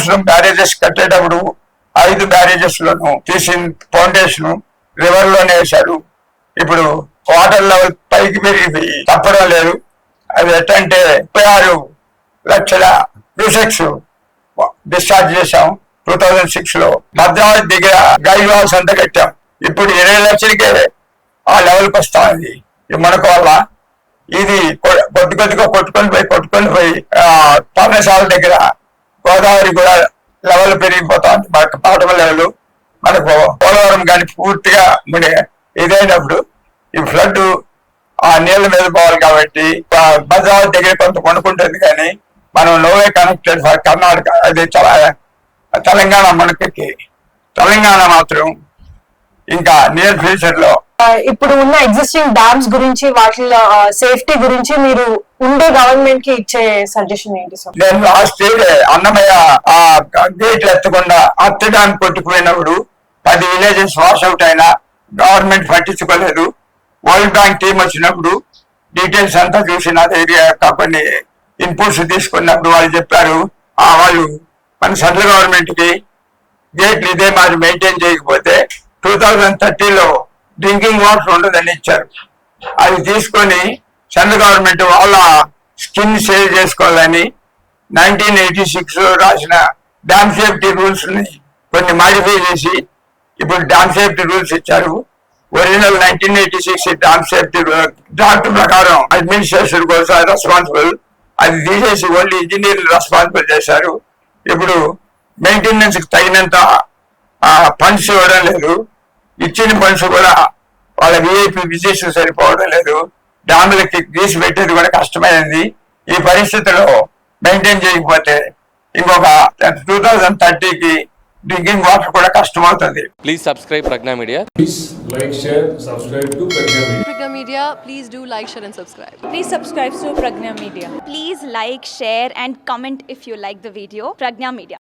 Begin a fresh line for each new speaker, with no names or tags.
Kaleshwaram barrages కట్టేటప్పుడు 5 barrages లోను తీసిన foundation river లోనే వేశారు. ఇప్పుడు వాటర్ లెవెల్ పైకి పెరిగిపోయి తప్పడం లేదు. అది ఎట్టంటే 36 లక్షల క్యూసెక్స్ డిశ్చార్జ్ చేశాం 2006 లో. భద్రావతి దగ్గర గైడ్ వాల్స్ అంతా కట్టాం. ఇప్పుడు 20 లక్షలకే ఆ లెవెల్కి వస్తామంది. మనకు వల్ల ఇది కొద్దిగా కొట్టుకొని పోయి పర్ణశాల దగ్గర గోదావరి కూడా లెవెల్ పెరిగిపోతా ఉంది. పాఠం లెవెల్ మనకు పోలవరం కానీ పూర్తిగా ఇదైనప్పుడు ఈ ఫ్లడ్ ఆ నీళ్ళ మీద పోవాలి కాబట్టి భద్రావతి దగ్గర కొంత కొనుక్కుంటుంది. కానీ మనం నోవే కనెక్టెడ్ ఫర్ కర్ణాటక, అది తెలంగాణ మనకి. తెలంగాణ మాత్రం ఇంకా నియర్ ఫ్యూచర్ లో
ఇప్పుడు ఉన్న ఎగ్జిస్టింగ్ డ్యామ్స్ గురించి వాటిలో సేఫ్టీ గురించి మీరు ఉండే గవర్నమెంట్ కి ఇచ్చే సజెషన్ ఏంటి సార్?
నేను లాస్ట్ ఇయర్ అన్నమయ్య ఆ గేట్లు ఎత్తకుండా అత్త డ్యామ్ కొట్టుకుపోయినప్పుడు 10 విలేజెస్ వాష్ అవుట్ అయినా గవర్నమెంట్ పట్టించుకోలేదు. వరల్డ్ బ్యాంక్ టీం వచ్చినప్పుడు డీటెయిల్స్ అంతా చూసిన ఏరియా కొన్ని ఇన్పుట్స్ తీసుకున్నప్పుడు వాళ్ళు చెప్పారు వాళ్ళు మన సెంట్రల్ గవర్నమెంట్ కి గేట్లు ఇదే మరి మెయింటైన్ చేయకపోతే 2030లో డ్రింకింగ్ వాటర్ ఉండదని ఇచ్చారు. అది తీసుకొని సెంట్రల్ గవర్నమెంట్ వాళ్ళ స్కిన్ సేవ్ చేసుకోవాలని 1986 రాసిన డ్యామ్ సేఫ్టీ రూల్స్ ని కొన్ని మాడిఫై చేసి ఇప్పుడు డ్యామ్ సేఫ్టీ రూల్స్ ఇచ్చారు. ఒరిజినల్ 1986 డ్యామ్ సేఫ్టీ డ్రాఫ్ట్ ప్రకారం అడ్మినిస్ట్రేషన్ కోసం రెస్పాన్సిబుల్, అది తీసేసి ఓన్లీ ఇంజనీర్లు రెస్పాన్సిబుల్ చేశారు. ఇప్పుడు మెయింటెనెన్స్ కి తగినంత ఫండ్స్ ఇవ్వడం లేదు. ఇచ్చిన ఫండ్స్ కూడా వాళ్ళ విఐపి విజిట్స్ సరిపోవడం లేదు. డ్యాములకి గ్రీస్ పెట్టేది కూడా కష్టమైంది. ఈ పరిస్థితిలో మెయింటైన్ చేయకపోతే ఇంకొక 2030కి డ్రింకింగ్ వాటర్ కూడా కష్టమవుతుంది.
Please subscribe Pragya media.
Please like, share, subscribe to Pragya Media.
Pragya Media, please do like, share and subscribe.
Please subscribe to Pragya Media.
Please like, share and comment if you like the video. Pragya Media.